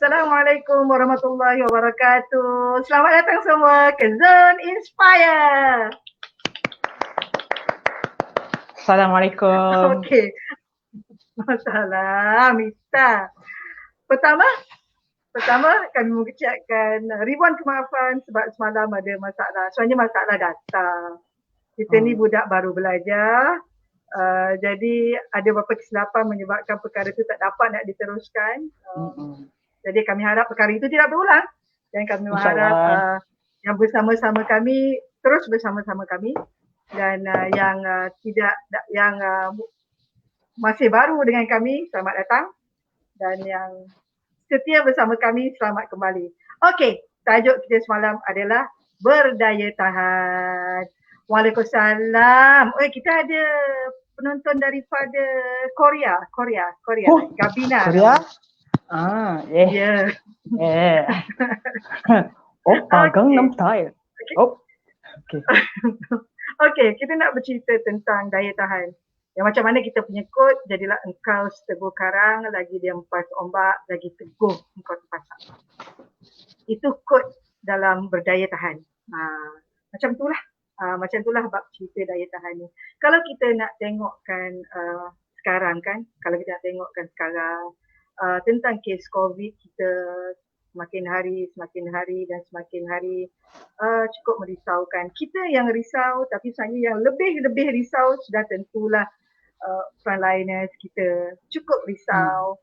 Assalamualaikum warahmatullahi wabarakatuh. Selamat datang semua ke Zone Inspire. Assalamualaikum. Okey. Masalah Mita. Pertama kami mengucapkan ribuan kemaafan sebab semalam ada masalah. Sebenarnya masalah data. Kita ni budak baru belajar. Jadi ada beberapa kesilapan menyebabkan perkara itu tak dapat nak diteruskan. Jadi kami harap perkara itu tidak berulang dan kami mengharap yang bersama-sama kami terus bersama-sama kami dan yang masih baru dengan kami selamat datang dan yang setia bersama kami selamat kembali. Okey, tajuk kita semalam adalah berdaya tahan. Waalaikumsalam. Kita ada penonton daripada Korea. Gabina. Korea? Ya. Gangnam Style. Okey, kita nak bercerita tentang daya tahan. Yang macam mana kita punya quote, jadilah engkau seteguh karang, lagi dia empas ombak, lagi teguh engkau terpasak. Itu quote dalam berdaya tahan. Macam itulah bab cerita daya tahan ni. Kalau kita nak tengokkan sekarang tentang kes COVID kita semakin hari cukup merisaukan. Kita yang risau, tapi sebenarnya yang lebih risau sudah tentulah frontliners kita cukup risau.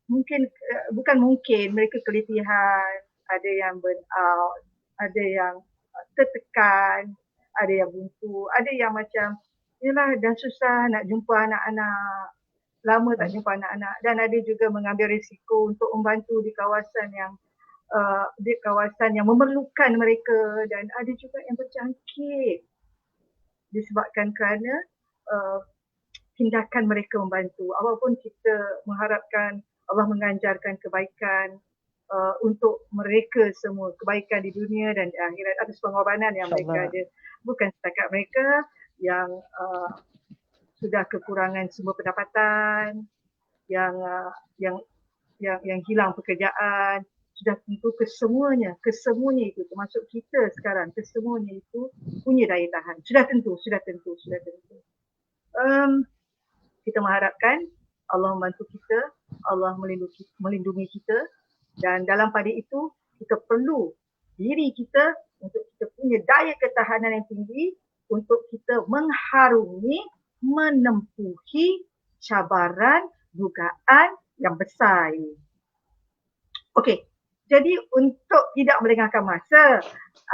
Mereka keletihan, ada yang burn out, ada yang tertekan, ada yang buntu, ada yang macam yalah dah susah nak jumpa anak-anak, lama tak jumpa anak-anak, dan ada juga mengambil risiko untuk membantu di kawasan yang memerlukan mereka, dan ada juga yang berjangkit disebabkan kerana tindakan mereka membantu. Apapun kita mengharapkan Allah menganjarkan kebaikan untuk mereka semua, kebaikan di dunia dan di akhirat atas pengorbanan yang mereka ada. Bukan setakat mereka yang sudah kekurangan sumber pendapatan, yang hilang pekerjaan, sudah tentu kesemuanya itu termasuk kita sekarang, kesemuanya itu punya daya tahan. Sudah tentu. Kita mengharapkan Allah membantu kita, Allah melindungi kita, dan dalam pada itu kita perlu diri kita untuk kita punya daya ketahanan yang tinggi untuk kita mengharungi, menempuhi cabaran, dugaan yang besar ini. Okey, jadi untuk tidak melengahkan masa,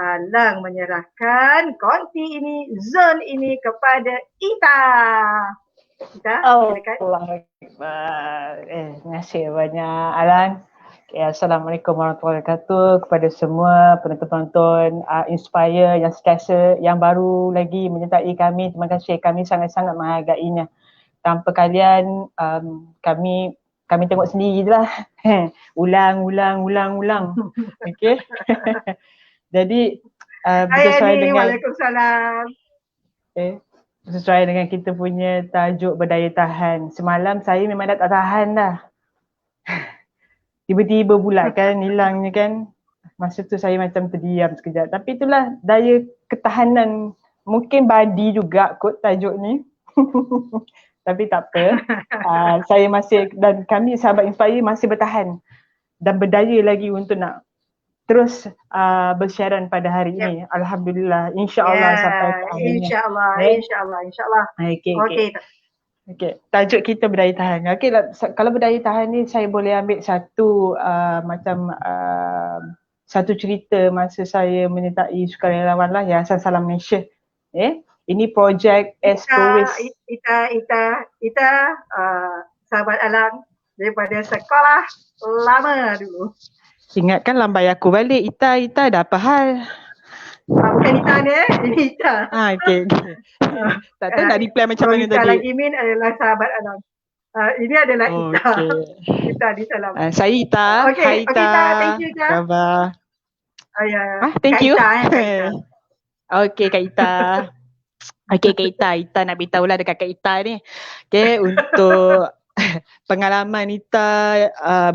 Alang menyerahkan konti ini, zone ini kepada Ita. Ita, silakan. Terima kasih banyak Alan. Assalamualaikum warahmatullahi wabarakatuh kepada semua penonton-penonton Inspire yang sentiasa, yang baru lagi menyertai kami. Terima kasih, kami sangat-sangat menghargainya. Tanpa kalian kami tengok sendiri je lah. Ulang. Okey. Jadi sesuai dengan Waalaikumsalam. Sesuai dengan kita punya tajuk berdaya tahan. Semalam saya memang dah tak tahan dah. Tiba-tiba pula kan hilangnya kan. Masa tu saya macam terdiam sekejap. Tapi itulah daya ketahanan. Mungkin body juga kot tajuk ni. Tapi tak apa. Saya masih, dan kami sahabat Inspire masih bertahan. Dan berdaya lagi untuk nak terus bersiaran pada hari ini. Alhamdulillah. InsyaAllah sampai ke akhirnya. InsyaAllah. Okey, tajuk kita berdaya tahan. Okey, kalau berdaya tahan ni saya boleh ambil satu cerita masa saya menyertai sukarelawan lah Yayasan Salam Malaysia. Ini projek Tourist. Ita, sahabat Alang daripada sekolah lama dulu. Ingatkan lambai aku balik. Ita dah apa hal? Bukan Ita ni, ini Ita. Okey. Tak tahu nak reply macam mana tadi. Ita lagi Min adalah sahabat Alang. Ini adalah Ita. Ita di Salam. Saya Ita. Hai Ita. Thank you Ita. Khabar. Thank you. Okey Kak Ita. Okey Kak Ita nak beritahu lah dekat Kak Ita ni. Okey, untuk pengalaman Nita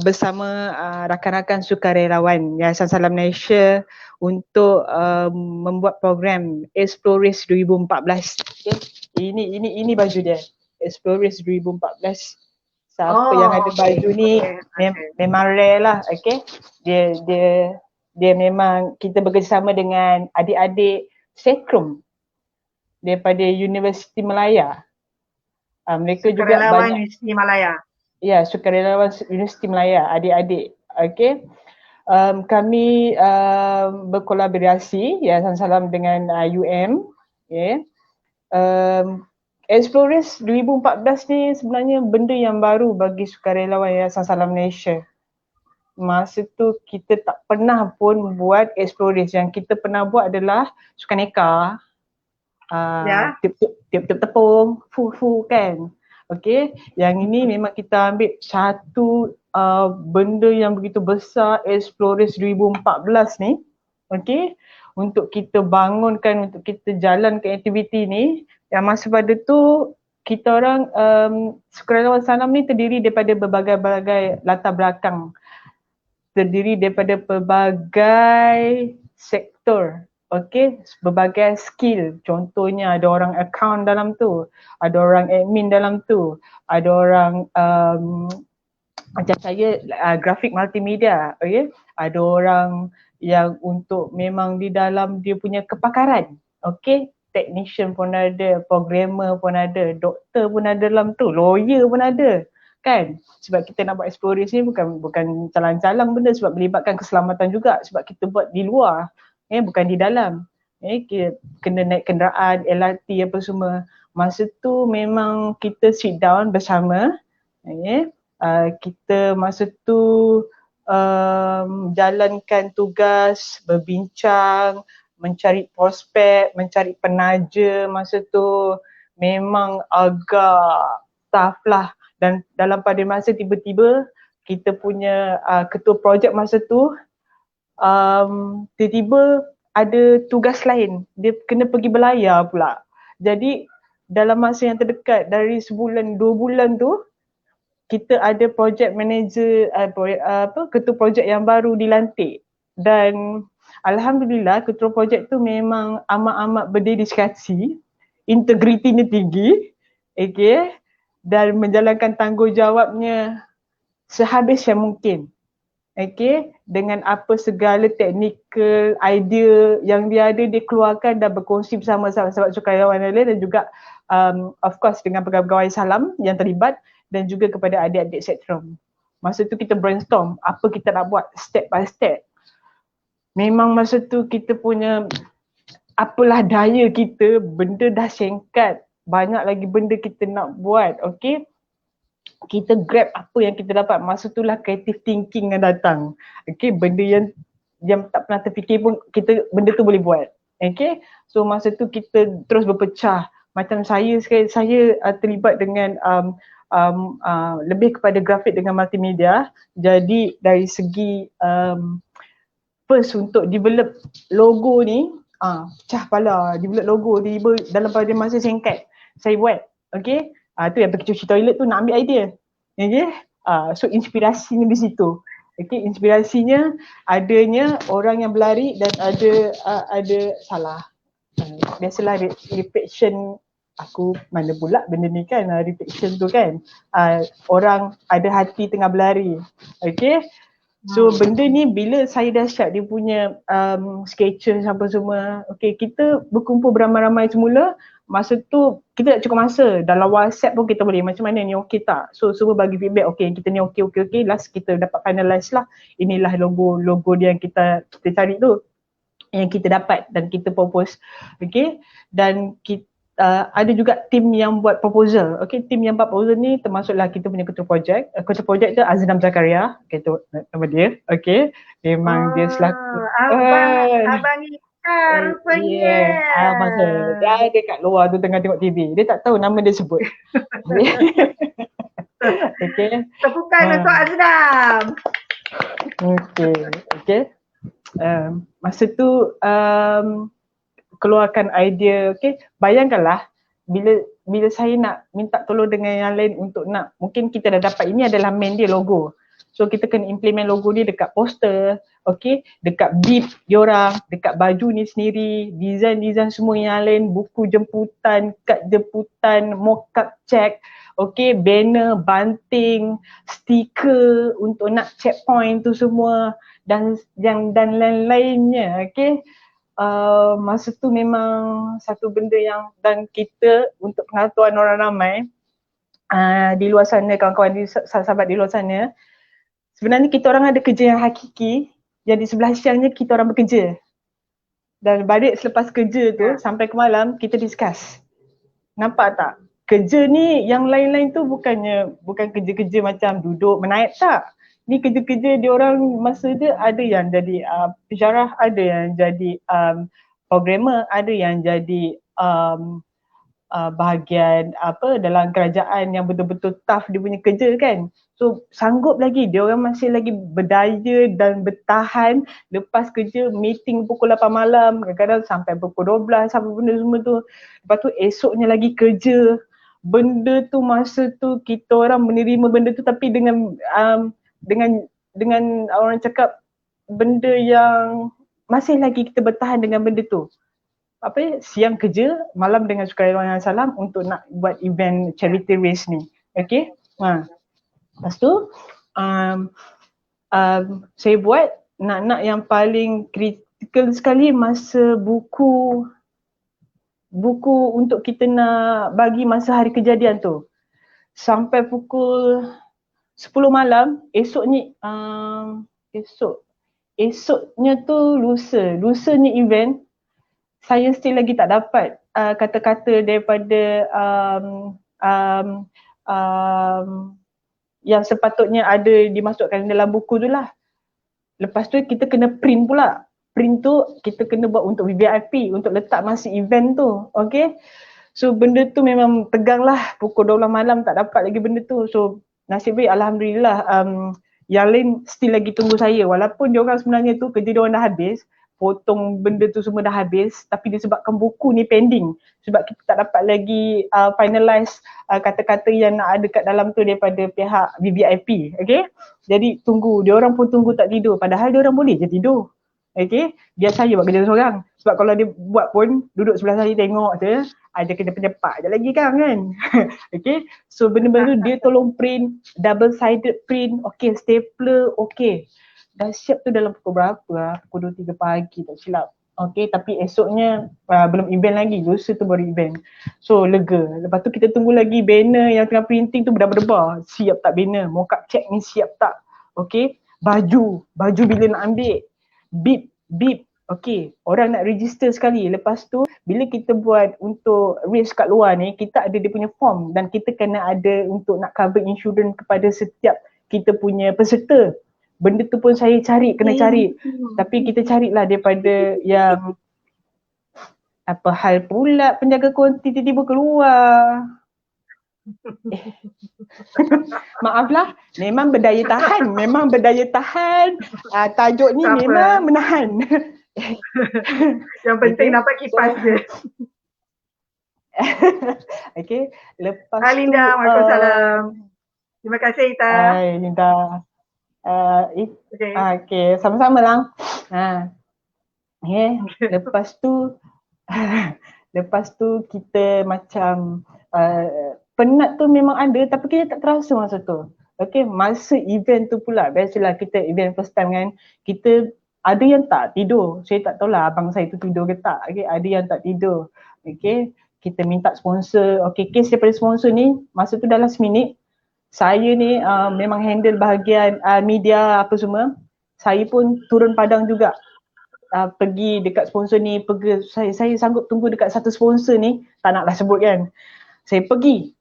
bersama rakan-rakan sukarelawan Yayasan Salam Malaysia untuk membuat program Explorers 2014. Okay. Ini baju dia. Explorers 2014. Siapa yang ada baju ni memang rare lah. Okay. Dia memang kita bekerjasama dengan adik-adik Sekrum daripada Universiti Malaya. Mereka juga banyak Universiti Malaya. Ya, sukarelawan Universiti Malaya, adik-adik. Okay. Kami berkolaborasi Yayasan Salam dengan UM. Okay. Explorers 2014 ni sebenarnya benda yang baru bagi sukarelawan Yayasan Salam Malaysia. Masa tu kita tak pernah pun buat Explorers. Yang kita pernah buat adalah sukaneka, tiup-tiup tepung, fu kan. Okay, yang ini memang kita ambil satu benda yang begitu besar, Explorers 2014 ni, okay, untuk kita bangunkan, untuk kita jalankan aktiviti ni. Yang masa pada tu kita orang sukarelawan Salam ni terdiri daripada berbagai-bagai latar belakang, terdiri daripada pelbagai sektor. Okay, berbagai skill. Contohnya ada orang account dalam tu, ada orang admin dalam tu, ada orang macam saya grafik multimedia, okay. Ada orang yang untuk memang di dalam dia punya kepakaran, okay. Technician pun ada, programmer pun ada, doktor pun ada dalam tu, lawyer pun ada. Kan, sebab kita nak buat Explorers ni bukan calang-calang benda, sebab melibatkan keselamatan juga, sebab kita buat di luar, bukan di dalam. Kena naik kenderaan, LRT apa semua. Masa tu memang kita sit down bersama, kita masa tu jalankan tugas, berbincang, mencari prospek, mencari penaja. Masa tu memang agak tough lah. Dan dalam pada masa tiba-tiba kita punya ketua projek masa tu tiba-tiba ada tugas lain. Dia kena pergi berlayar pula. Jadi dalam masa yang terdekat dari sebulan, 2 bulan tu kita ada project manager, ketua projek yang baru dilantik. Dan alhamdulillah ketua projek tu memang amat-amat berdedikasi, integritinya tinggi, okay, dan menjalankan tanggungjawabnya sehabis yang mungkin. Okay, dengan apa segala technical idea yang dia ada, dia keluarkan dan berkongsi bersama sahabat-sahabat sukarelawan lain, dan juga of course dengan pegawai Salam yang terlibat, dan juga kepada adik-adik Sekrum. Masa tu kita brainstorm apa kita nak buat step by step. Memang masa tu kita punya apalah daya kita, benda dah singkat, banyak lagi benda kita nak buat, okay. Kita grab apa yang kita dapat. Masa tu lah creative thinking yang datang. Okay, benda yang tak pernah terfikir pun kita benda tu boleh buat. Okay, so masa tu kita terus berpecah. Macam saya terlibat dengan lebih kepada grafik dengan multimedia. Jadi dari segi first untuk develop logo ni, pecah pala, develop logo dalam pada masa singkat saya buat. Okay, tu yang pergi cuci toilet tu nak ambil idea. Okay, so inspirasinya di situ. Okay, inspirasinya adanya orang yang berlari dan ada salah. Biasalah reflection, aku mana pula benda ni kan, reflection tu kan. Orang ada hati tengah berlari. Okay, so benda ni bila saya dah siap dia punya sketches apa semua, okay, kita berkumpul beramai-ramai semula. Masa tu kita tak cukup masa, dalam WhatsApp pun kita boleh macam mana ni, okey tak? So semua bagi feedback, okey kita ni okey, last kita dapat finalize lah. Inilah logo dia yang kita cari tu, yang kita dapat dan kita propose. Okay, dan kita ada juga tim yang buat proposal. Okay, tim yang buat proposal ni termasuklah kita punya ketua projek. Ketua projek tu Azinam Zakaria, okay, tu nama dia. Okay, memang dia selaku Abang rupanya. Masa dia kat luar tu tengah tengok TV, dia tak tahu nama dia sebut. Okay, tepukan untuk Azinam. Okay. Masa tu keluarkan idea, okay. Bayangkanlah bila bila saya nak minta tolong dengan yang lain untuk nak, mungkin kita dah dapat ini adalah main dia logo. So kita kena implement logo dia dekat poster, okay, dekat bib diorang, dekat baju ni sendiri, design-design semua yang lain, buku jemputan, kad jemputan, mock-up check, okay, banner, banting, stiker untuk nak checkpoint tu semua dan lain-lainnya, okay. Masa tu memang satu benda yang, dan kita untuk pengetahuan orang ramai di luar sana, kawan-kawan sahabat di luar sana, sebenarnya kita orang ada kerja yang hakiki, yang di sebelah siangnya kita orang bekerja. Dan balik selepas kerja tu sampai ke malam kita discuss. Nampak tak? Kerja ni yang lain-lain tu bukan kerja-kerja macam duduk menaik tak. Ni kerja-kerja dia orang masa dia ada yang jadi pensyarah, ada yang jadi programmer, ada yang jadi bahagian dalam kerajaan yang betul-betul tough dia punya kerja kan. So sanggup lagi, dia orang masih lagi berdaya dan bertahan lepas kerja meeting pukul 8 malam, kadang-kadang sampai pukul 12 sampai benda semua tu. Lepas tu esoknya lagi kerja. Benda tu masa tu kita orang menerima benda tu tapi dengan orang cakap benda yang masih lagi kita bertahan dengan benda tu. Siang kerja, malam dengan sukarela yang salam untuk nak buat event charity race ni. Okay. Lepas tu saya buat nak yang paling kritikal sekali masa buku untuk kita nak bagi masa hari kejadian tu. Sampai pukul 10 malam, esoknya tu lusanya event, saya still lagi tak dapat kata-kata daripada yang sepatutnya ada dimasukkan dalam buku tu lah. Lepas tu kita kena print pula. Print tu kita kena buat untuk VVIP, untuk letak masa event tu, okay. So benda tu memang tegang lah, pukul 12 malam tak dapat lagi benda tu. So nasib baik Alhamdulillah yang lain still lagi tunggu saya. Walaupun diorang sebenarnya tu kerja diorang dah habis, potong benda tu semua dah habis, tapi disebabkan buku ni pending sebab kita tak dapat lagi finalize kata-kata yang nak ada kat dalam tu daripada pihak VVIP, okay. Jadi tunggu, diorang pun tunggu tak tidur, padahal diorang boleh je tidur, okay. Biar saya buat kerja seorang, sebab kalau dia buat pun duduk sebelah saya tengok je, ada kena penyepak je lagi kan. Okay, so benda-benda tu dia tolong print, double sided print, okay, stapler, okay. Dah siap tu dalam pukul berapa lah, pukul 2-3 pagi tak silap. Okay, tapi esoknya belum event lagi, lusa tu baru event. So lega, lepas tu kita tunggu lagi banner yang tengah printing tu berdebar-debar. Siap tak banner, mock-up check ni siap tak. Okay, baju bila nak ambil, bib, okay, orang nak register sekali. Lepas tu bila kita buat untuk race kat luar ni, kita ada dia punya form dan kita kena ada untuk nak cover insurans kepada setiap kita punya peserta. Benda tu pun saya kena cari. Tapi kita carilah daripada yang apa hal pula penjaga konti tiba-tiba keluar. Maaflah, memang berdaya tahan. Tajuk ni tak memang menahan. Yang penting okay, dapat kipas je. Okay, lepas Hai Linda, Waalaikumsalam. Terima kasih Ita. Hai Linda. Okay, sama-sama lah. Okay, lepas tu kita macam penat tu memang ada tapi kita tak terasa masa tu. Okay, masa event tu pula, biasalah kita event first time kan, kita ada yang tak tidur. Saya tak tahulah abang saya tu tidur ke tak. Okay, ada yang tak tidur. Okay, kita minta sponsor. Okay, case daripada sponsor ni, masa tu dah last minute. Saya ni memang handle bahagian media apa semua. Saya pun turun padang juga. Pergi dekat sponsor ni, saya sanggup tunggu dekat satu sponsor ni, tak naklah sebut kan. Saya pergi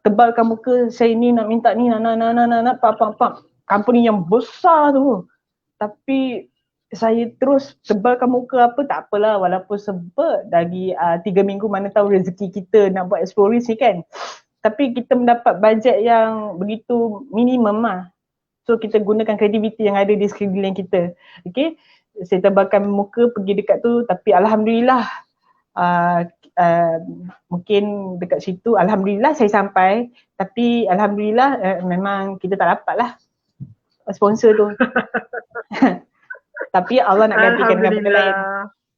tebalkan muka, saya ni nak minta ni, nak pap. Company yang besar tu. Tapi saya terus tebalkan muka tak apalah, walaupun sebab lagi 3 minggu mana tahu rezeki kita nak buat eksplorasi kan. Tapi kita mendapat bajet yang begitu minimum lah. So kita gunakan kreativiti yang ada di sekeliling kita. Okay, saya tebalkan muka pergi dekat tu, tapi Alhamdulillah uh, uh, mungkin dekat situ alhamdulillah saya sampai, tapi alhamdulillah memang kita tak dapat lah sponsor tu. Tapi Allah nak gantikan dengan benda lain.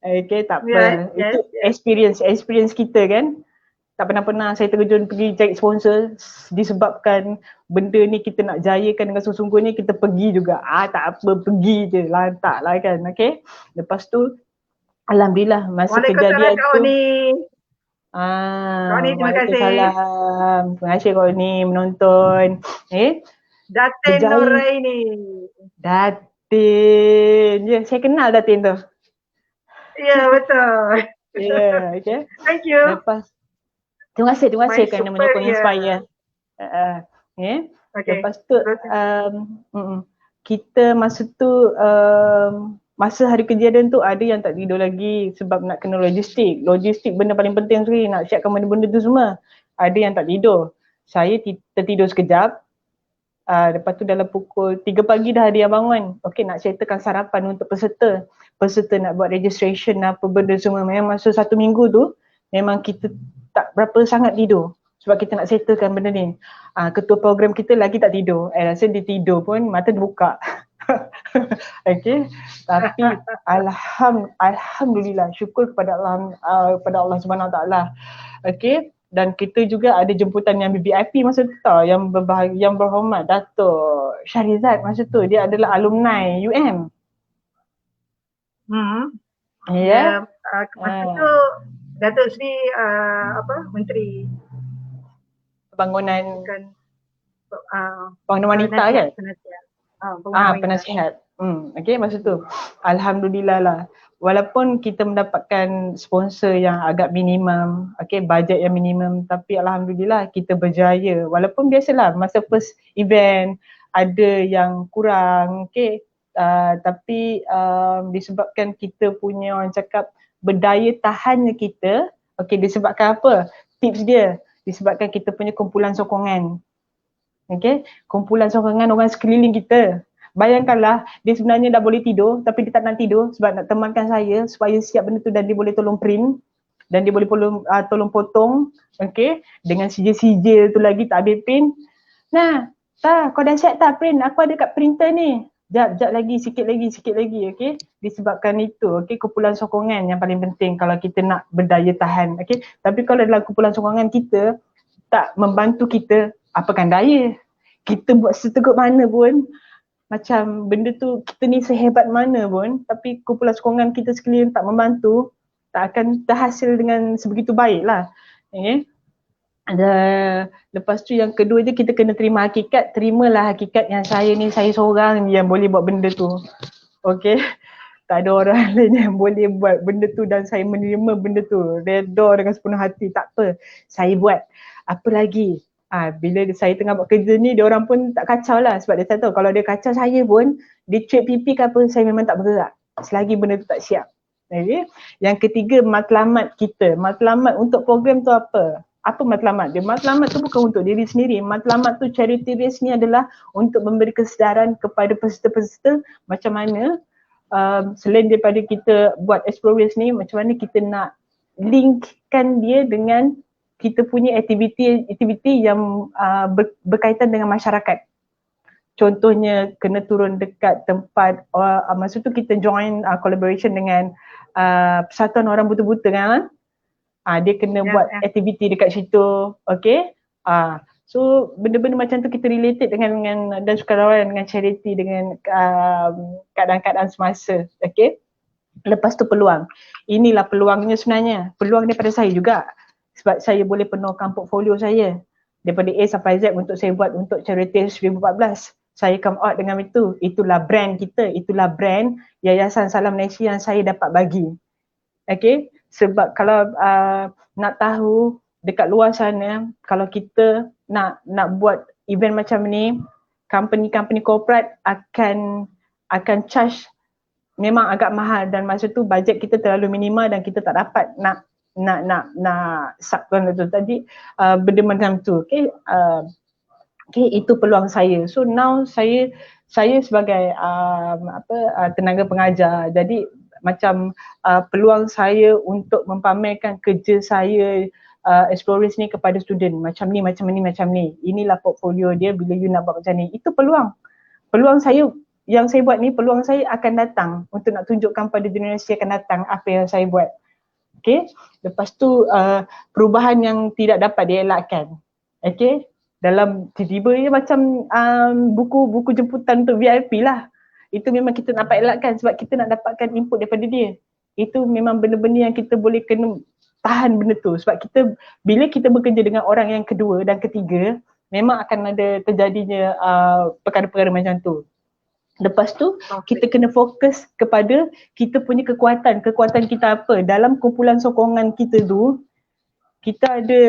Okay, tak apa. Itu experience kita kan. Tak pernah saya terjun pergi cari sponsor disebabkan benda ni kita nak jayakan dengan sesungguhnya, kita pergi juga. Tak apa, pergi je, lantak lah kan. Okay. Lepas tu alhamdulillah masa kejadian tu. Kau ni terima kasih. Waalaikumsalam. Terima kasih kau ni menonton. Datin Nuraini. Datin. Ya, saya kenal Datin tu. Ya, betul. Ya, okay. Thank you. Lepas terima kasih kerana menyokong Inspire. Okay. Lepas tu kita masa tu masa hari kejadian tu ada yang tak tidur lagi sebab nak kena logistik. Logistik benda paling penting sekali, nak siapkan benda-benda tu semua. Ada yang tak tidur. Saya tertidur sekejap. Lepas tu dalam pukul 3 pagi dah ada yang bangun. Okay, nak settlekan sarapan untuk peserta. Peserta nak buat registration apa benda semua. Memang masa 1 minggu tu memang kita tak berapa sangat tidur sebab kita nak settlekan benda ni. Ketua program kita lagi tak tidur. Rasa dia tidur pun mata dia buka. Okay. Tapi alhamdulillah, syukur kepada Allah Subhanahu Wa Taala. Okay. Dan kita juga ada jemputan yang VIP masa tu tau, yang berhormat Datuk Syarizat masa tu. Dia adalah alumni UM. Ya. Masa tu Datuk Sri Menteri Pembangunan Wanita kan? Penasihat. Okay, masa tu alhamdulillah lah. Walaupun kita mendapatkan sponsor yang agak minimum, okay, bajet yang minimum, tapi alhamdulillah kita berjaya. Walaupun biasalah masa first event ada yang kurang, okay, tapi disebabkan kita punya orang cakap berdaya tahannya kita, okay, disebabkan apa? Tips dia, disebabkan kita punya kumpulan sokongan. Okay, kumpulan sokongan orang sekeliling kita. Bayangkanlah, dia sebenarnya dah boleh tidur tapi dia tak nak tidur sebab nak temankan saya supaya siap benda tu dan dia boleh tolong print dan dia boleh tolong potong, okay, dengan sijil-sijil tu lagi tak habis print. Nah, kau dah siap tak print? Aku ada kat printer ni. Jap lagi, sikit lagi, okay. Disebabkan itu, okay, kumpulan sokongan yang paling penting kalau kita nak berdaya tahan, okay. Tapi kalau dalam kumpulan sokongan kita tak membantu kita, apakan daya? Kita buat seteguk mana pun, macam benda tu kita ni sehebat mana pun, tapi kumpulan sokongan kita sekalian tak membantu, tak akan terhasil dengan sebegitu baik lah. Okay. Lepas tu yang kedua je, kita kena terima hakikat. Terimalah hakikat yang saya ni, saya seorang yang boleh buat benda tu. Okay. Tak ada orang lain yang boleh buat benda tu dan saya menerima benda tu. Redha dengan sepenuh hati, tak apa. Saya buat. Apa lagi? Bila saya tengah buat kerja ni, dia orang pun tak kacau lah sebab dia tahu kalau dia kacau saya pun, dia cuit pipi ke apa, saya memang tak bergerak selagi benda tu tak siap. Okay. Yang ketiga, matlamat kita. Matlamat untuk program tu apa? Apa matlamat dia? Matlamat tu bukan untuk diri sendiri. Matlamat tu, charity race ni adalah untuk memberi kesedaran kepada peserta-peserta macam mana selain daripada kita buat explore race ni, macam mana kita nak linkkan dia dengan kita punya aktiviti yang berkaitan dengan masyarakat. Contohnya kena turun dekat tempat, masa tu kita join collaboration dengan Persatuan Orang Buta-Buta kan. Dia kena buat aktiviti dekat situ, okay. So benda-benda macam tu kita related dengan dan sukarelawan, dengan charity, dengan keadaan-keadaan semasa, okay. Lepas tu peluang. Inilah peluangnya sebenarnya. Peluang daripada saya juga. Sebab saya boleh penuhkan portfolio saya daripada A sampai Z untuk saya buat untuk charity 2014. Saya come out dengan itu. Itulah brand kita, itulah brand Yayasan Salam Nasi yang saya dapat bagi. Okay, sebab kalau nak tahu dekat luar sana, kalau kita nak buat event macam ni, company corporate akan charge memang agak mahal dan masa tu bajet kita terlalu minimal dan kita tak dapat nak subkan tu tadi benda macam tu. Okay, itu peluang saya. So now saya sebagai tenaga pengajar, jadi macam peluang saya untuk mempamerkan kerja saya Explorers ni kepada student, macam ni, macam ni, macam ni. Inilah portfolio dia bila you nak buat macam ni. Itu peluang. Peluang saya yang saya buat ni, peluang saya akan datang untuk nak tunjukkan pada generasi akan datang apa yang saya buat. Okay. Lepas tu perubahan yang tidak dapat dielakkan. Okay. Dalam tiba-tiba dia macam buku jemputan untuk VIP lah. Itu memang kita nak dapat elakkan sebab kita nak dapatkan input daripada dia. Itu memang benda-benda yang kita boleh kena tahan benda tu. Sebab kita, bila kita bekerja dengan orang yang kedua dan ketiga, memang akan ada terjadinya perkara-perkara macam tu. Lepas tu kita kena fokus kepada kita punya kekuatan kita apa. Dalam kumpulan sokongan kita tu, kita ada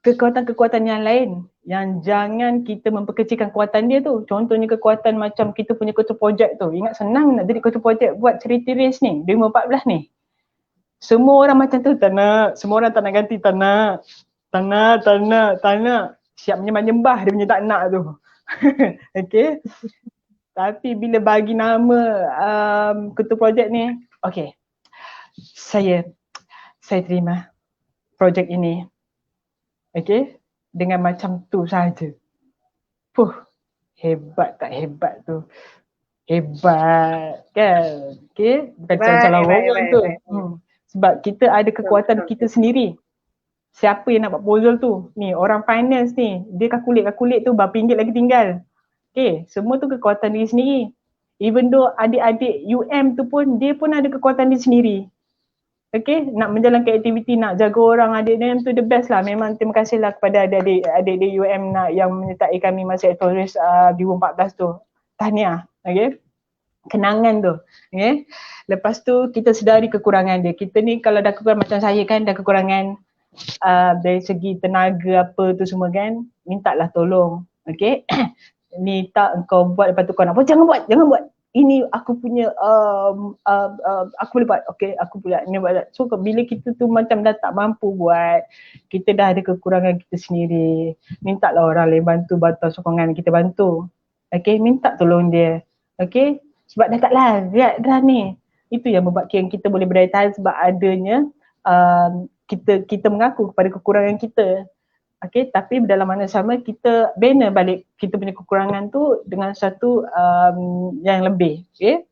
kekuatan-kekuatan yang lain yang jangan kita memperkecilkan kekuatan dia tu. Contohnya kekuatan macam kita punya ketua projek tu. Ingat senang nak jadi ketua projek buat cerita race ni 2014 ni. Semua orang macam tu tak nak, semua orang tak nak ganti, tak nak. Siap menyembah dia punya tak nak tu. Okay. Tapi bila bagi nama ketua projek ni, okay. Saya terima projek ini. Okay. Dengan macam tu saja. Hebat tak hebat tu. Hebat kan. Okay. Bukan salah orang tu. Sebab kita ada kekuatan kita sendiri. Siapa yang nak buat proposal tu? Ni orang finance ni. Dia kalkulate tu berapa ringgit lagi tinggal. Okay. Semua tu kekuatan diri sendiri. Even though adik-adik UM tu pun, dia pun ada kekuatan diri sendiri. Okay, nak menjalankan aktiviti, nak jaga orang, adik UM tu the best lah. Memang terima kasih lah kepada adik-adik UM yang menyertai kami masa Explorers 2014 tu. Tahniah, okay. Kenangan tu, okay. Lepas tu kita sedari kekurangan dia. Kita ni kalau dah kekurangan macam saya kan, dah kekurangan dari segi tenaga apa tu semua kan, mintalah tolong, okay. Ni tak engkau buat lepas tu kau nak buat, jangan buat. Ini aku punya aku boleh buat, okay, aku boleh ni buat. So bila kita tu macam dah tak mampu buat, kita dah ada kekurangan kita sendiri, mintalah orang lain bantu sokongan, kita bantu, okay, minta tolong dia, okay. Sebab dah tak larat dah ni. Itu yang membuatkan kita boleh berdaya tahan sebab adanya kita mengaku kepada kekurangan kita. Okay, tapi dalam mana sama kita bina balik kita punya kekurangan tu dengan satu yang lebih. Okay.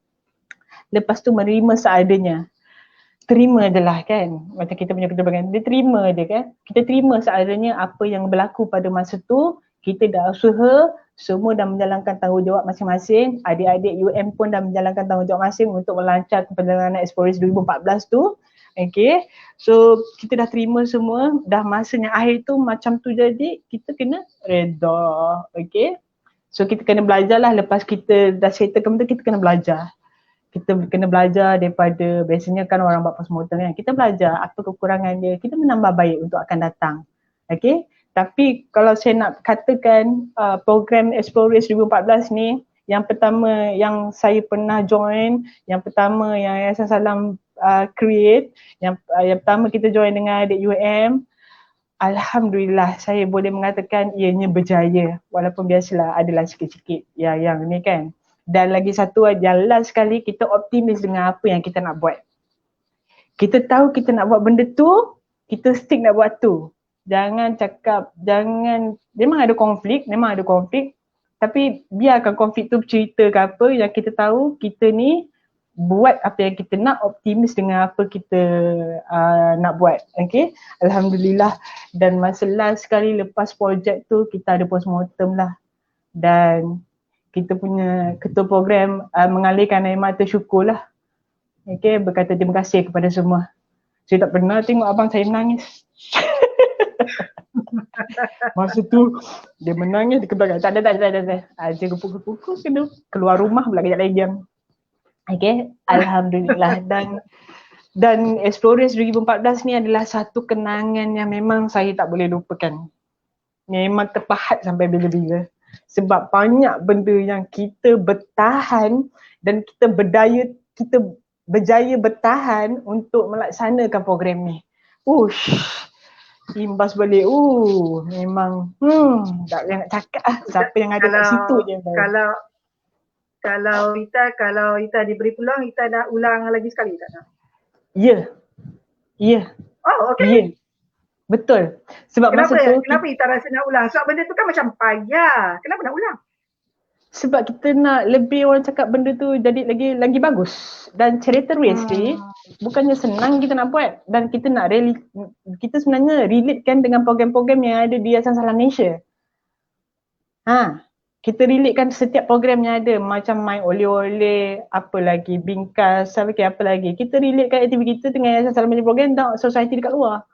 Lepas tu menerima seadanya. Terima je lah kan. Macam kita punya keterbelakangan, dia terima je kan. Kita terima seadanya apa yang berlaku pada masa tu. Kita dah usaha, semua dah menjalankan tanggungjawab masing-masing. Adik-adik UM pun dah menjalankan tanggungjawab masing untuk melancarkan perjalanan Explorers 2014 tu. Okay, so kita dah terima semua, dah masanya akhir tu macam tu jadi, kita kena reda, okay. So kita kena belajar lah, lepas kita dah settlekan benda, kita kena belajar. Kita kena belajar daripada, biasanya kan orang buat postmortem kan, kita belajar apa kekurangan dia, kita menambah baik untuk akan datang, okay. Tapi kalau saya nak katakan program Explorers 2014 ni, yang pertama yang saya pernah join, yang pertama yang Yayasan Salam create, yang pertama kita join dengan adik UM, alhamdulillah saya boleh mengatakan ianya berjaya, walaupun biasalah adalah sikit-sikit yang ni kan. Dan lagi satu, yang last sekali, kita optimis dengan apa yang kita nak buat. Kita tahu kita nak buat benda tu, kita stick nak buat tu. Jangan cakap, memang ada konflik, tapi biarkan konflik tu cerita ke apa, yang kita tahu kita ni buat apa yang kita nak, optimis dengan apa kita nak buat, okay. Alhamdulillah. Dan masa last sekali lepas projek tu, kita ada postmortem lah. Dan kita punya ketua program mengalirkan air mata syukur lah, okay, berkata terima kasih kepada semua. Saya tak pernah tengok abang saya menangis. Masa tu dia menangis di belakang. Tak ada. Aja gepuk-gepuk kena keluar rumah pula kejap lagi yang. Okay, alhamdulillah. Dan Explorers 2014 ni adalah satu kenangan yang memang saya tak boleh lupakan. Memang terpahat sampai bila-bila. Sebab banyak benda yang kita bertahan dan kita berjaya bertahan untuk melaksanakan program ni. Imbas balik, memang tak nak cakap lah. Siapa yang ada kat situ je. kalau Ita diberi peluang, Ita nak ulang lagi sekali tak nak? Ya. Ya. Oh, okey. Ya. Betul. Sebab Kenapa? masa tu Kenapa Ita rasa nak ulang? Sebab benda tu kan macam payah. Kenapa nak ulang? sebab kita nak lebih orang cakap benda tu jadi lagi bagus. Dan cerita race ni bukannya senang kita nak buat, dan kita nak kita sebenarnya relate kan dengan program-program yang ada di Yayasan Salam Malaysia. Kita relate kan setiap program yang ada, macam main oleh-oleh, apa lagi, bingkas, apa lagi. Kita relate kan aktiviti kita dengan Yayasan Salam Malaysia program dan society dekat luar.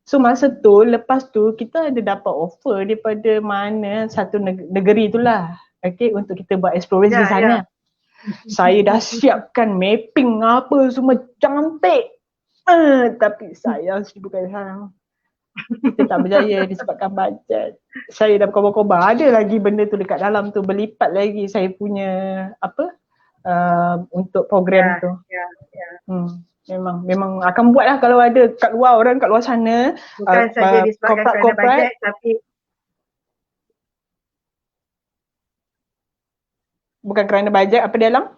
So masa tu, lepas tu kita ada dapat offer daripada mana satu negeri itulah. Okay, untuk kita buat explorers di sana. Saya dah siapkan mapping apa semua cantik. Tapi sayang RM1,000 kita tak berjaya disebabkan bajet. Saya dah berkobar-kobar. Ada lagi benda tu dekat dalam tu, berlipat lagi saya punya untuk program tu. Memang akan buat lah kalau ada kat luar, orang kat luar sana. Bukan saja disebabkan kerana bajet, tapi bukan kerana bajet, apa dia Alam?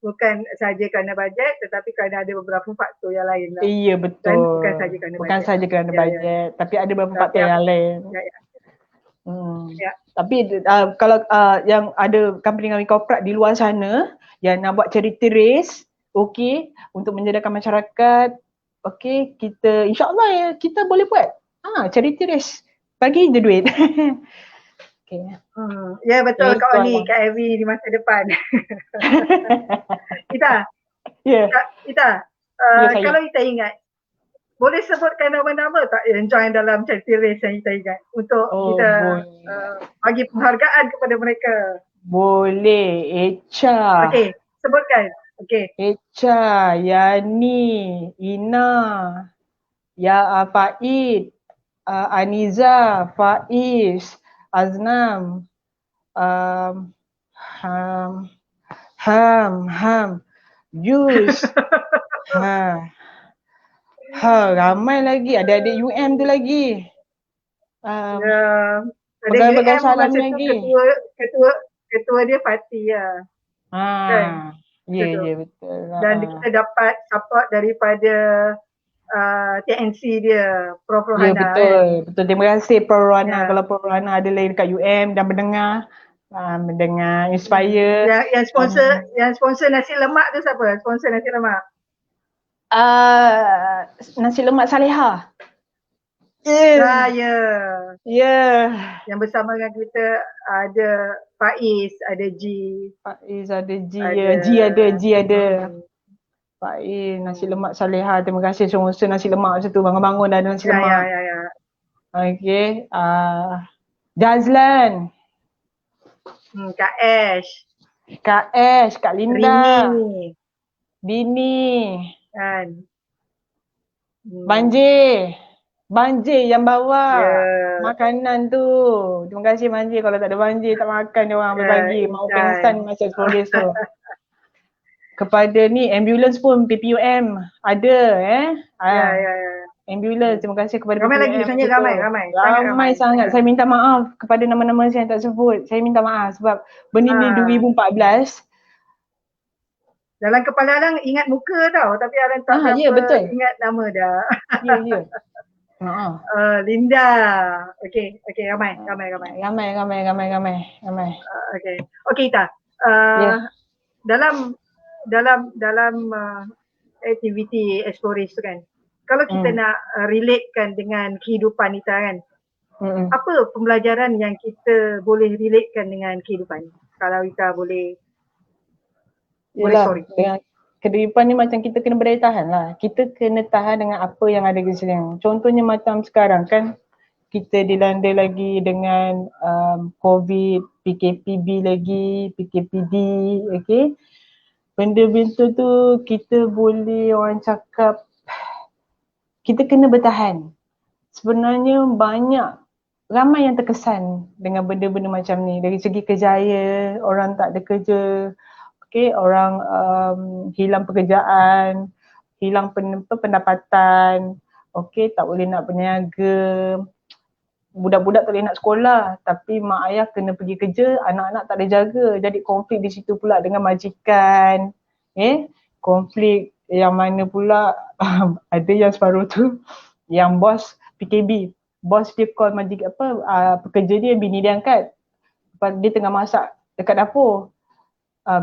Bukan saja kerana bajet, tetapi kerana ada beberapa faktor yang lain lah. Iya, betul. Dan bukan saja kerana bajet. Saja kerana bajet, tapi ada beberapa faktor yang lain. Tapi kalau yang ada company corporate di luar sana yang nak buat charity race, okey, untuk menyediakan masyarakat, okey, kita insyaAllah ya, kita boleh buat charity race. Bagi je duit. Okay. Ya betul kau ni Kak Evi di masa depan. Ita, kalau Ita ingat, boleh sebutkan nama-nama tak yang join dalam charity race yang Ita ingat untuk kita bagi penghargaan kepada mereka? Boleh. Echa. Okey, sebutkan. Okey. Echa, Yani, Ina, Ya Faid, Aniza, Faiz, Aznam, Ham, Jus. Ramai lagi. Ada adik UM tu lagi. Pegawai salam lagi. Ketua dia Fatih ya. Ya betul. Dan kita dapat support daripada TNC dia, Prof Rohana. Ya betul. Terima kasih Prof Rohana. Kalau Prof Rohana ada lagi dekat UM dan mendengar inspire. Yang sponsor nasi lemak tu siapa? Sponsor nasi lemak? Nasi lemak Saleha. Yang bersama dengan kita ada Faiz, ada G. G ada. Faiz, nasi lemak Saleha. Terima kasih sponsor nasi lemak masa tu. Bangun-bangun dah ada nasi lemak. Okey. Jazlan. Kak Ash. Kak Linda. Bini. Kan. Banjir yang bawa makanan tu. Terima kasih Banjir. Kalau tak ada Banjir tak makan dia orang berbagi. Mau pengsan masa explorers tu. Kepada ni ambulans pun PPUM ada ambulans. Terima kasih kepada ramai PPUM. Lagi sebenarnya ramai sangat. Saya minta maaf kepada nama-nama saya yang tak sebut. Saya minta maaf sebab benda ni 2014. Dalam kepala Alang ingat muka tau, tapi Alang tak berapa ingat nama dah. Ya. Linda. Okey, ramai. Okey Ita. Dalam aktiviti explorers tu kan, kalau kita nak relatekan dengan kehidupan Ita kan, apa pembelajaran yang kita boleh relatekan dengan kehidupan? Kalau Ita boleh story. Kehidupan ni macam kita kena berdaya tahan lah. Kita kena tahan dengan apa yang ada di sini. Contohnya macam sekarang kan, kita dilanda lagi dengan COVID, PKPB lagi, PKPD, okay. Benda-benda tu kita boleh orang cakap kita kena bertahan. Sebenarnya ramai yang terkesan dengan benda-benda macam ni. Dari segi kerjaya, orang tak ada kerja, okay, orang hilang pekerjaan, hilang pendapatan, okay, tak boleh nak berniaga. budak-budak tak boleh nak sekolah tapi mak ayah kena pergi kerja, anak-anak tak boleh jaga. Jadi konflik di situ pula dengan majikan. Konflik yang mana pula ada yang separuh tu yang bos PKB. Bos dia call majikan pekerja dia, bini dia angkat. Lepas dia tengah masak dekat dapur.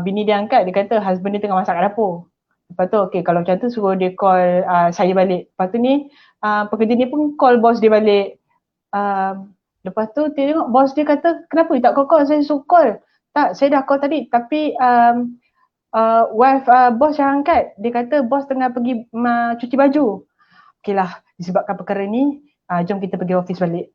Bini dia angkat, dia kata husband dia tengah masak kat dapur. Lepas tu okay, kalau macam tu suruh dia call saya balik. Lepas tu ni pekerja ni pun call bos dia balik. Lepas tu dia tengok bos dia kata, kenapa you tak call? Saya suruh call. Tak, saya dah call tadi tapi wife bos yang angkat. Dia kata bos tengah pergi cuci baju. Okay lah, disebabkan perkara ni jom kita pergi office balik.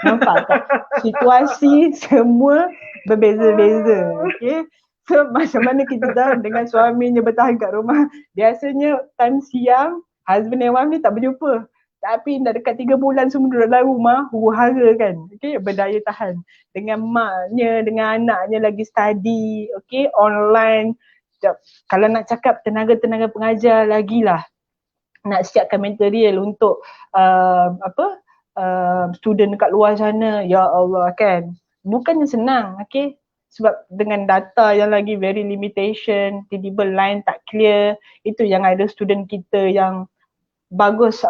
Nampak tak? Situasi semua berbeza-beza. Okay. So macam mana kita tahu dengan suaminya bertahan kat rumah. Biasanya time siang, husband and wife ni tak berjumpa. Tapi dah dekat 3 bulan semua duduk dalam rumah, huru-hara kan. Okay, berdaya tahan. Dengan maknya, dengan anaknya lagi study, okay, online. Kalau nak cakap tenaga-tenaga pengajar lagilah nak siapkan material untuk student dekat luar sana. Ya Allah kan. Bukannya senang, okay. Sebab dengan data yang lagi very limitation, tiba-tiba line tak clear, itu yang ada student kita yang bagus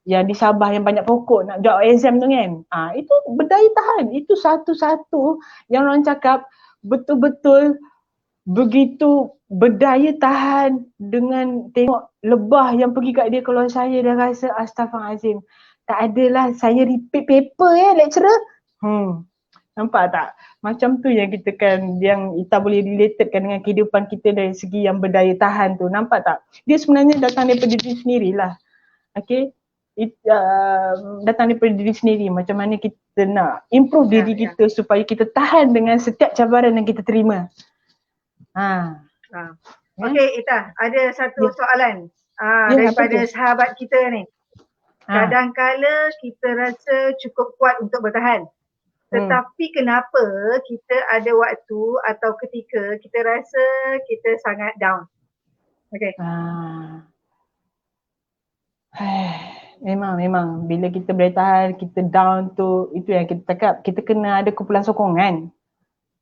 yang di Sabah yang banyak pokok nak jawab exam tu kan. Itu berdaya tahan. Itu satu-satu yang orang cakap betul-betul begitu berdaya tahan dengan tengok lebah yang pergi kat dia. Kalau saya dah rasa astaghfirullahalazim, tak adalah saya repeat paper lecturer. Nampak tak? Macam tu yang kita kan, yang kita boleh relatedkan dengan kehidupan kita dari segi yang berdaya tahan tu. Nampak tak? Dia sebenarnya datang daripada diri sendirilah. Okay? Datang daripada diri sendiri. Macam mana kita nak improve diri kita supaya kita tahan dengan setiap cabaran yang kita terima. Okey Ita, ada satu soalan daripada sahabat kita ni. Kadang-kala kita rasa cukup kuat untuk bertahan. Tetapi kenapa kita ada waktu atau ketika kita rasa kita sangat down? Okey. Memang bila kita boleh tahan, kita down tu, itu yang kita cakap, kita kena ada kumpulan sokongan.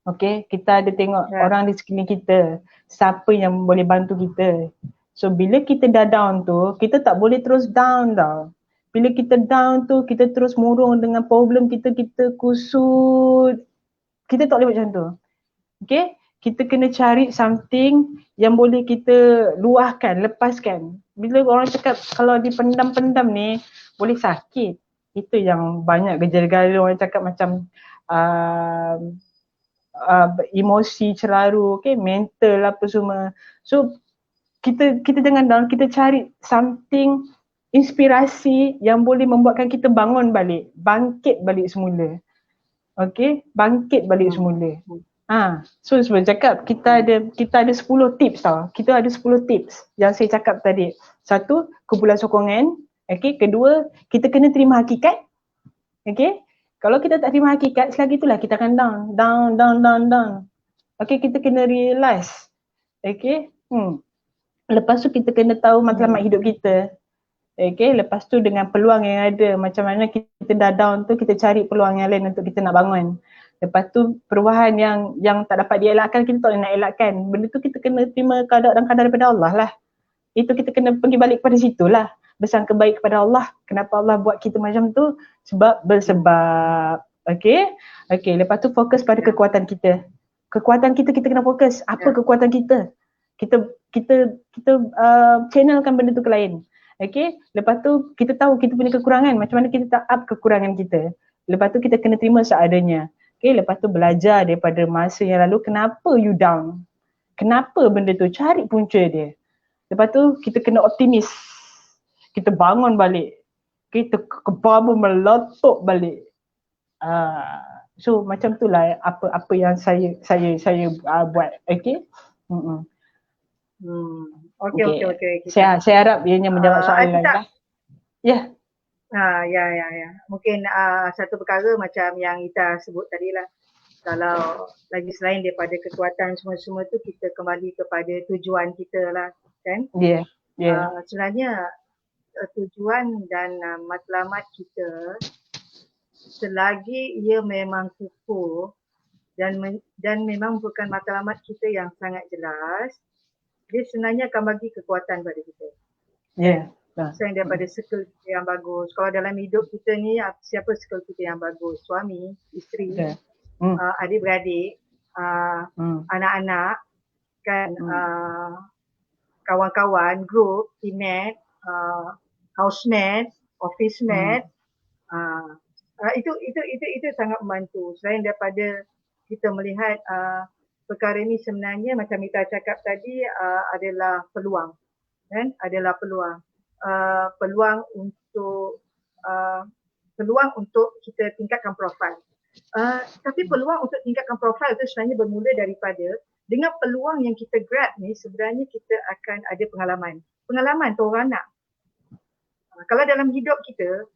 Okay, kita ada tengok orang di sekeliling kita, siapa yang boleh bantu kita. So bila kita dah down tu, kita tak boleh terus down tau. Bila kita down tu, kita terus murung dengan problem kita, kita kusut. Kita tak boleh buat macam tu. Okay, kita kena cari something yang boleh kita luahkan, lepaskan. Bila orang cakap kalau dipendam-pendam ni, boleh sakit. Itu yang banyak gejala-gejala orang cakap macam emosi celaru, okay, mental apa semua. So kita jangan down, kita cari something inspirasi yang boleh membuatkan kita bangun balik, bangkit balik semula. Okay, bangkit balik semula. So sebelum cakap kita ada 10 tips tau. Kita ada 10 tips yang saya cakap tadi. Satu, kumpulan sokongan. Okay, kedua, kita kena terima hakikat. Okay, kalau kita tak terima hakikat, selagi itulah kita akan down. Okay, kita kena realise. Okay, lepas tu kita kena tahu matlamat hidup kita. Okay, lepas tu dengan peluang yang ada, macam mana kita dah down tu, kita cari peluang yang lain untuk kita nak bangun. Lepas tu perubahan yang tak dapat dielakkan, kita tak boleh nak elakkan. Benda tu kita kena terima qada dan qadar daripada Allah lah. Itu kita kena pergi balik kepada situ lah. Bersangka baik kepada Allah. Kenapa Allah buat kita macam tu? Sebab bersebab. Okay. Lepas tu fokus pada kekuatan kita. Kekuatan kita kena fokus. Apa kekuatan kita? Kita channelkan benda tu ke lain. Okay. Lepas tu kita tahu kita punya kekurangan. Macam mana kita tak up kekurangan kita. Lepas tu kita kena terima seadanya. Okay. Lepas tu belajar daripada masa yang lalu. Kenapa you down? Kenapa benda tu? Cari punca dia. Lepas tu kita kena optimis. Kita bangun balik. Kita kebabu meletup balik. So macam tu lah apa yang saya buat. Okay. Okay. Saya harap ianya menjawab soalan lah. Ya. Ya. Mungkin satu perkara macam yang Ita sebut tadi lah. Kalau lagi selain daripada kekuatan semua-semua tu, kita kembali kepada tujuan kita lah kan. Yeah. Sebenarnya tujuan dan matlamat kita, selagi ia memang kukuh dan memang bukan matlamat kita yang sangat jelas, dia sebenarnya akan bagi kekuatan pada kita. Ya. Selain daripada circle kita yang bagus. Kalau dalam hidup kita ni, siapa circle kita yang bagus? Suami, isteri, adik-beradik, anak-anak, kan, kawan-kawan, group, teammate, housemate, office mate, itu sangat membantu. Selain daripada kita melihat perkara ini sebenarnya macam kita cakap tadi adalah peluang, kan? Adalah peluang. Peluang untuk kita tingkatkan profil. Tapi peluang untuk tingkatkan profil itu sebenarnya bermula daripada dengan peluang yang kita grab ni, sebenarnya kita akan ada pengalaman. Pengalaman tu orang nak. Kalau dalam hidup kita,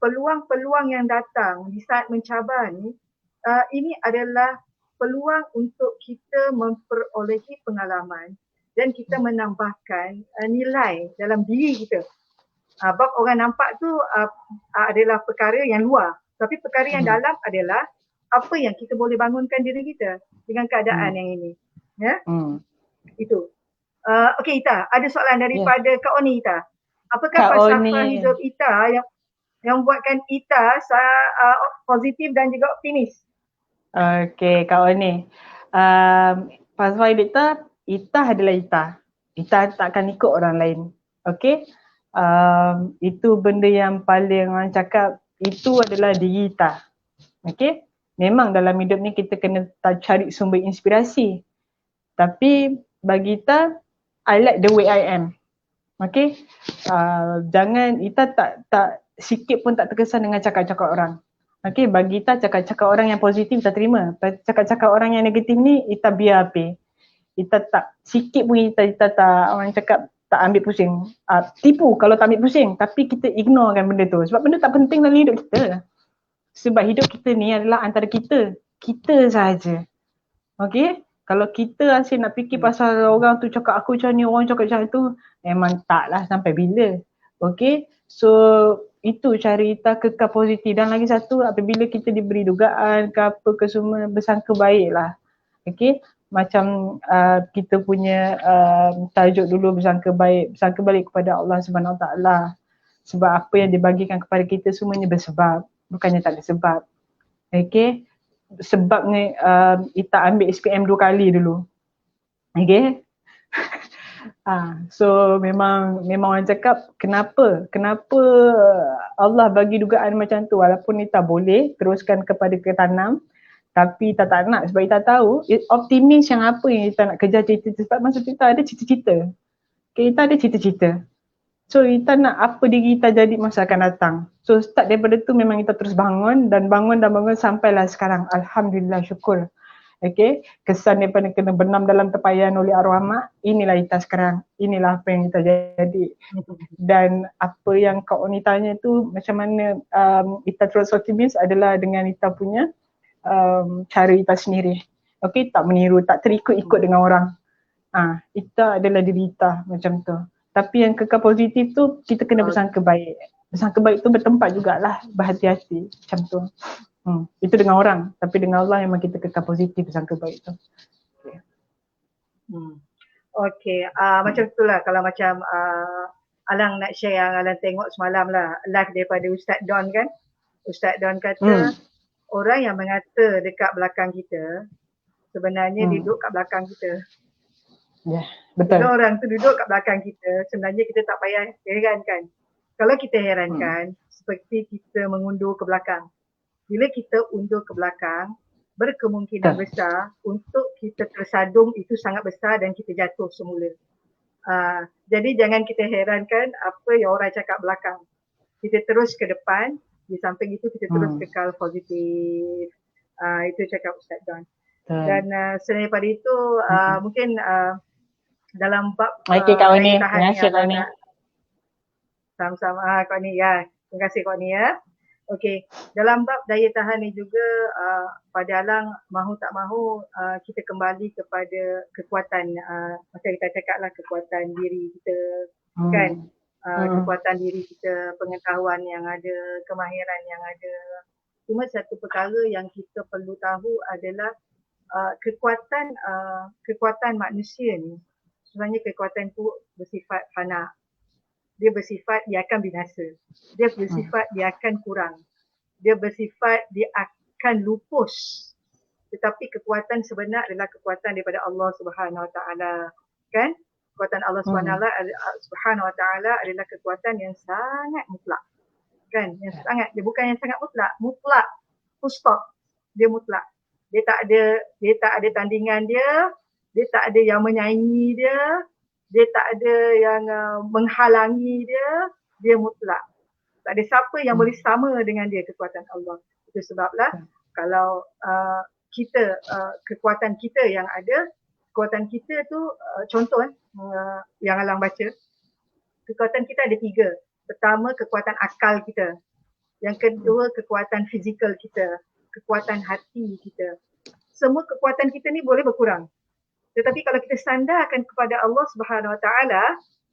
peluang-peluang yang datang di saat mencabar ni, ini adalah peluang untuk kita memperolehi pengalaman dan kita menambahkan nilai dalam diri kita. Sebab orang nampak tu adalah perkara yang luar, tapi perkara yang dalam adalah apa yang kita boleh bangunkan diri kita dengan keadaan yang ini. Ya? Itu. Okey Ita, ada soalan daripada Kak Oni Ita. Apakah falsafah hidup Ita yang buatkan Ita positif dan juga optimis? Okey, Kak Oni. Falsafah hidup Ita adalah Ita. Ita takkan ikut orang lain. Okey? Itu benda yang paling orang cakap, itu adalah diri Ita. Okey? Memang dalam hidup ni kita kena cari sumber inspirasi. Tapi bagi Ita, I like the way I am. Okay, jangan Ita tak sikit pun tak terkesan dengan cakap-cakap orang. Okay, bagi Ita cakap-cakap orang yang positif Ita terima. Cakap-cakap orang yang negatif ni Ita biar api. Ita tak sikit pun Ita tak, orang cakap tak ambil pusing. Tipu kalau tak ambil pusing, tapi kita ignorekan benda tu. Sebab benda tak penting dalam hidup kita. Sebab hidup kita ni adalah antara kita sahaja. Okay, kalau kita asyik nak fikir pasal orang tu cakap aku macam ni, orang cakap macam tu, memang taklah sampai bila. Okay, so itu cara kita kekal positif. Dan lagi satu, apabila kita diberi dugaan ke apa ke semua, bersangka baik lah. Okay, macam kita punya tajuk dulu, bersangka baik kepada Allah SWT. Sebab apa yang dibagikan kepada kita semuanya bersebab, bukannya tak ada sebab. Okay, sebabnya Ita ambil SPM 2 kali dulu. Okay. So memang orang cakap kenapa Allah bagi dugaan macam tu, walaupun Ita boleh teruskan kepada ke tanam, tapi Ita tak nak sebab Ita tahu optimis yang apa yang Ita nak kejar cita-cita. Sebab masa Ita ada cita-cita. Okay, Ita ada cita-cita. So Ita nak apa diri Ita jadi masa akan datang. So start daripada tu memang Ita terus bangun sampailah sekarang. Alhamdulillah, syukur. Okay, kesan daripada kena benam dalam tepayan oleh arwah mak, inilah Ita sekarang. Inilah apa yang Ita jadi. Dan apa yang Kak Oni tanya tu, macam mana Ita terus optimis adalah dengan Ita punya cara Ita sendiri. Okay, tak meniru, tak terikut-ikut dengan orang. Ita adalah diri Ita macam tu. Tapi yang kekal positif tu, kita kena bersangka baik. Bersangka baik tu bertempat jugalah, berhati-hati macam tu. Itu dengan orang, tapi dengan Allah memang kita kekal positif bersangka baik tu. Okay, macam itulah kalau macam Alang nak share yang Alang tengok semalam lah, live daripada Ustaz Don kan. Ustaz Don kata orang yang mengata dekat belakang kita sebenarnya duduk kat belakang kita. Ya, betul. Bila orang tu duduk kat belakang kita, sebenarnya kita tak payah herankan. Kalau kita herankan, seperti kita mengundur ke belakang. Bila kita undur ke belakang, berkemungkinan besar untuk kita tersadung itu sangat besar dan kita jatuh semula. Jadi jangan kita herankan apa yang orang cakap belakang. Kita terus ke depan, di samping itu kita terus kekal positif. Itu cakap Ustaz Don. Dan selain daripada itu, mungkin dalam bab Kak Oni, terima kasih Kak Oni. Sama-sama Kak Oni ya. Terima kasih Kak Oni ya. Okey, dalam bab daya tahan ni juga pada Alang mahu tak mahu kita kembali kepada kekuatan macam kita cakap lah, kekuatan diri kita, kan? Kekuatan diri kita, pengetahuan yang ada, kemahiran yang ada. Cuma satu perkara yang kita perlu tahu adalah kekuatan manusia ni, sebenarnya kekuatan tu bersifat fana. Dia bersifat dia akan binasa. Dia bersifat dia akan kurang. Dia bersifat dia akan lupus. Tetapi kekuatan sebenar adalah kekuatan daripada Allah Subhanahu Wa Taala, kan? Kekuatan Allah Subhanahu Wa Taala adalah kekuatan yang sangat mutlak, kan? Yang sangat, dia bukan yang sangat mutlak, full stop. Dia mutlak. Dia tak ada tandingan dia tak ada yang menyaingi dia tak ada yang menghalangi dia mutlak. Tak ada siapa yang boleh sama dengan dia, kekuatan Allah. Itu sebablah kalau kita, kekuatan kita yang ada, kekuatan kita tu contoh yang Alang baca, kekuatan kita ada 3. Pertama, kekuatan akal kita. Yang kedua, kekuatan fizikal kita, kekuatan hati kita. Semua kekuatan kita ni boleh berkurang. Tetapi kalau kita sandarkan kepada Allah Subhanahu Wa Taala,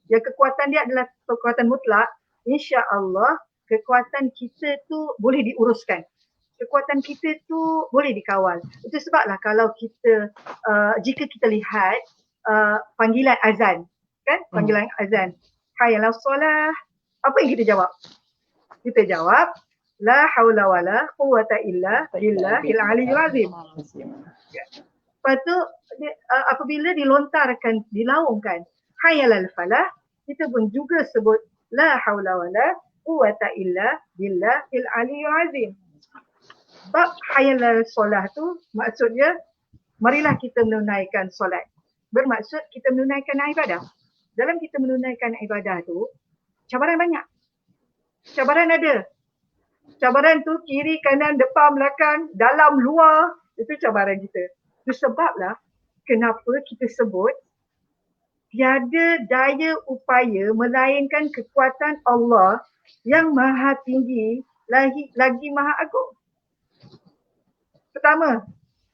yang kekuatan dia adalah kekuatan mutlak, insya-Allah kekuatan kita tu boleh diuruskan. Kekuatan kita tu boleh dikawal. Itu sebablah kalau kita jika kita lihat panggilan azan, kan? Panggilan azan, hayya 'alas solah, apa yang kita jawab? Kita jawab la haula wala quwwata illa billahil aliyyil azim. Lepas tu apabila dilontarkan, dilaungkan hayya 'alal falah, kita pun juga sebut la haula wala quwwata illa billahil aliyyil azim. Bab hayya 'alas solah tu maksudnya marilah kita menunaikan solat. Bermaksud kita menunaikan ibadah. Dalam kita menunaikan ibadah tu cabaran banyak. Cabaran ada. Cabaran tu kiri, kanan, depan, belakang, dalam, luar. Itu cabaran kita. Itu sebablah kenapa kita sebut tiada daya upaya melainkan kekuatan Allah yang maha tinggi lagi maha agung. Pertama,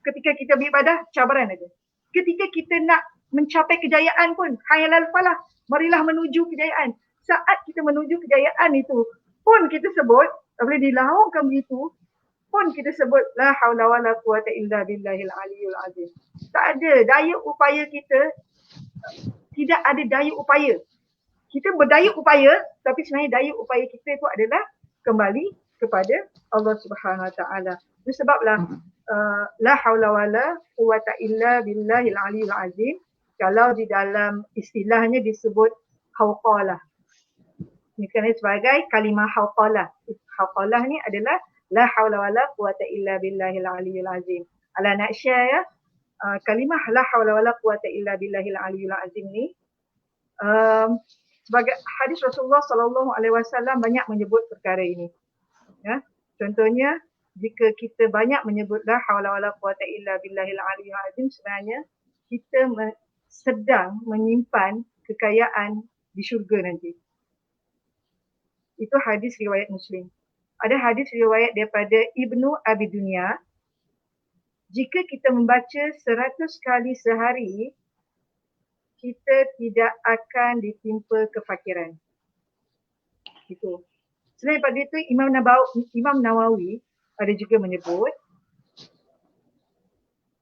ketika kita beribadah, cabaran ada. Ketika kita nak mencapai kejayaan pun, hayya 'alal falah, marilah menuju kejayaan. Saat kita menuju kejayaan itu pun kita sebut, apabila dilaungkan begitu, pun kita sebut la haula wala quwwata illa billahil aliyyil azim. Tak ada daya upaya kita, tidak ada daya upaya. Kita berdaya upaya, tapi sebenarnya daya upaya kita itu adalah kembali kepada Allah Subhanahu Wa Taala. Itu sebablah la haula wala quwwata illa billahil aliyyil azim, kalau di dalam istilahnya disebut hauqalah. Ini kerana sebagai kalimah hauqalah. Hauqalah ni adalah la haula wala quwwata illa billahil aliyyil azim. Ala nak share ya, kalimah la haula wala quwwata illa billahil aliyyil azim ni sebagai hadis Rasulullah sallallahu alaihi wasallam banyak menyebut perkara ini. Ya. Contohnya, jika kita banyak menyebut la haula wala quwwata illa billahil aliyyil azim, sebenarnya kita sedang menyimpan kekayaan di syurga nanti. Itu hadis riwayat Muslim. Ada hadis riwayat daripada Ibnu Abi Dunya. Jika kita membaca 100 kali sehari, kita tidak akan ditimpa kefakiran. Itu. Selain daripada itu, Imam Nawawi ada juga menyebut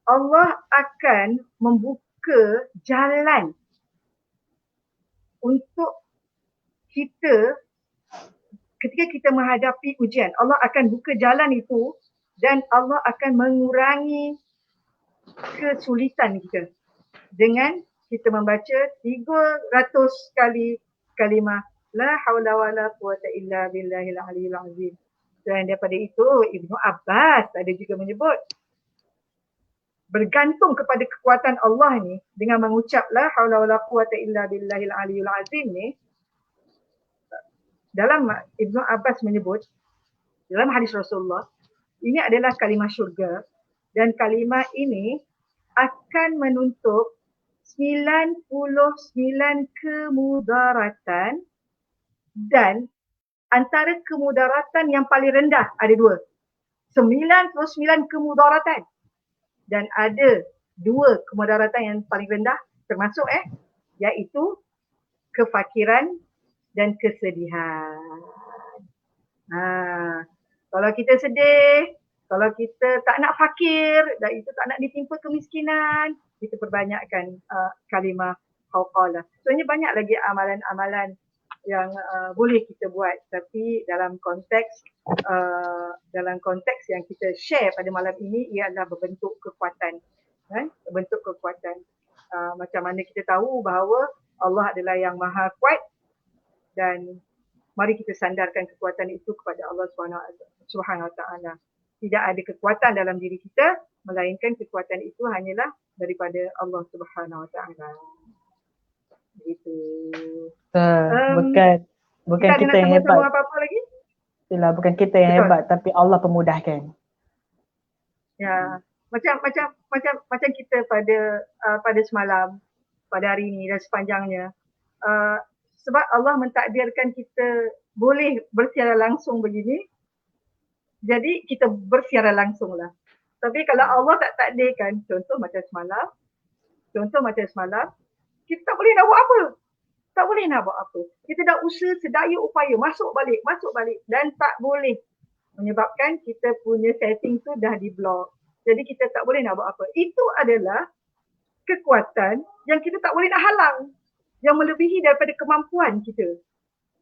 Allah akan membuka jalan untuk kita ketika kita menghadapi ujian. Allah akan buka jalan itu dan Allah akan mengurangi kesulitan kita dengan kita membaca 300 kali kalimah la haula wala quwwata illa billahil aliyyil azim. Dan daripada itu Ibnu Abbas ada juga menyebut bergantung kepada kekuatan Allah ni dengan mengucap la haula wala quwwata illa billahil aliyyil azim ni. Dalam Ibnu Abbas menyebut dalam hadis Rasulullah, ini adalah kalimah syurga dan kalimah ini akan menutup 99 kemudaratan, dan antara kemudaratan yang paling rendah ada 2. 99 kemudaratan dan ada 2 kemudaratan yang paling rendah termasuk iaitu kefakiran dan kesedihan. Kalau kita sedih, kalau kita tak nak fakir dan itu tak nak ditimpa kemiskinan, kita perbanyakkan kalimah hauqalah. Sebenarnya banyak lagi amalan-amalan yang boleh kita buat, tapi dalam konteks yang kita share pada malam ini ia adalah berbentuk kekuatan. Berbentuk kekuatan. Macam mana kita tahu bahawa Allah adalah yang maha kuat, dan mari kita sandarkan kekuatan itu kepada Allah Subhanahu Wa Taala. Tidak ada kekuatan dalam diri kita, melainkan kekuatan itu hanyalah daripada Allah Subhanahu Wa Taala. Begitu. Bukan kita yang hebat. Apa-apa lagi? Itulah, bukan kita yang hebat, tapi Allah pemudahkan. Ya, macam kita pada semalam, pada hari ini dan sepanjangnya. Sebab Allah mentakdirkan kita boleh bersiaran langsung begini, jadi kita bersiaran langsung lah. Tapi kalau Allah tak takdirkan, contoh macam semalam, kita tak boleh nak buat apa. Tak boleh nak buat apa. Kita dah usaha sedaya upaya, masuk balik dan tak boleh. Menyebabkan kita punya setting tu dah di block. Jadi kita tak boleh nak buat apa. Itu adalah kekuatan yang kita tak boleh nak halang, yang melebihi daripada kemampuan kita.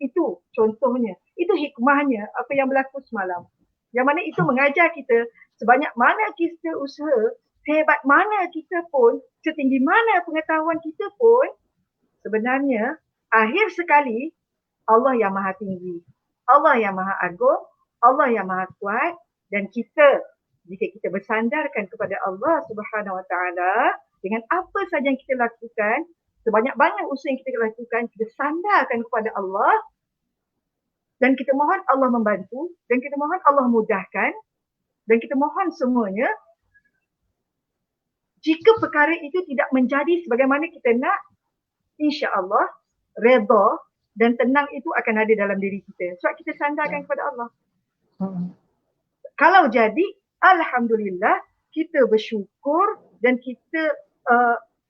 Itu contohnya, itu hikmahnya apa yang berlaku semalam. Yang mana itu mengajar kita sebanyak mana kita usaha, sehebat mana kita pun, setinggi mana pengetahuan kita pun, sebenarnya akhir sekali Allah yang maha tinggi, Allah yang maha agung, Allah yang maha kuat, dan kita jika kita bersandarkan kepada Allah Subhanahu Wa Taala dengan apa saja yang kita lakukan, sebanyak-banyak usaha yang kita lakukan, kita sandarkan kepada Allah dan kita mohon Allah membantu dan kita mohon Allah mudahkan dan kita mohon semuanya, jika perkara itu tidak menjadi sebagaimana kita nak, insya-Allah redha dan tenang itu akan ada dalam diri kita sebab kita sandarkan kepada Allah. Kalau jadi, alhamdulillah, kita bersyukur dan kita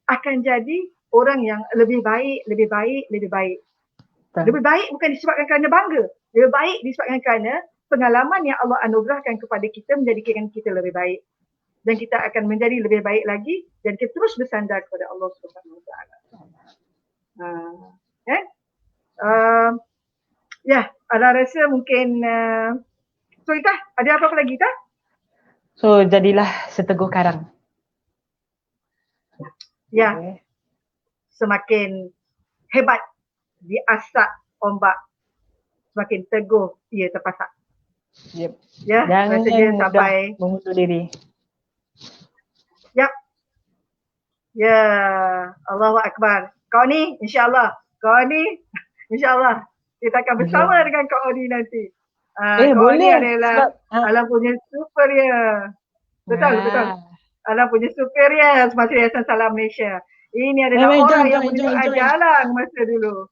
akan jadi orang yang lebih baik. Lebih baik bukan disebabkan kerana bangga. Lebih baik disebabkan kerana pengalaman yang Allah anugerahkan kepada kita menjadikan kita lebih baik. Dan kita akan menjadi lebih baik lagi dan kita terus bersandar kepada Allah Subhanahu Wa Taala. Ya, ada rasa mungkin so Ita, ada apa-apa lagi Ita? So jadilah seteguh karang. Ya. Okay. Semakin hebat diasak ombak, semakin teguh ia terpasak. Yep. Ya, rasanya sampai mengutuk diri. Yap. Ya, Allahu Akbar. Kau ni insya-Allah kita akan bersama dengan Kak Odi nanti. Kak Odi adalah Alam punya superior. Betul. Alam punya superior semasa Yayasan Salam Malaysia. Ini adalah orang yang menunjuk jalan masa dulu.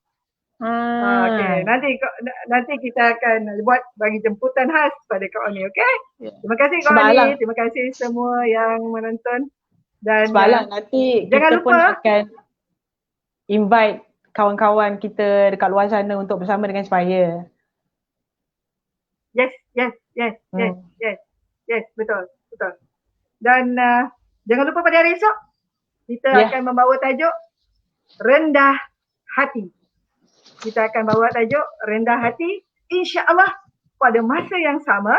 Okay. Nanti kita akan buat bagi jemputan khas pada Kak Oni, okey? Yeah. Terima kasih Kak Oni, terima kasih semua yang menonton. Dan nanti kita pun akan invite kawan-kawan kita dekat luar sana untuk bersama dengan Spire. Yes, betul. Dan jangan lupa pada hari esok kita akan membawa tajuk Rendah Hati. Kita akan bawa tajuk Rendah Hati, insya-Allah pada masa yang sama,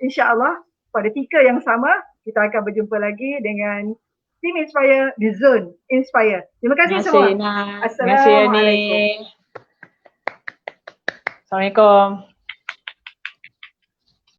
insya-Allah pada tika yang sama, kita akan berjumpa lagi dengan Team Inspire di Zone Inspire. Terima kasih semua. Assalamualaikum. Assalamualaikum.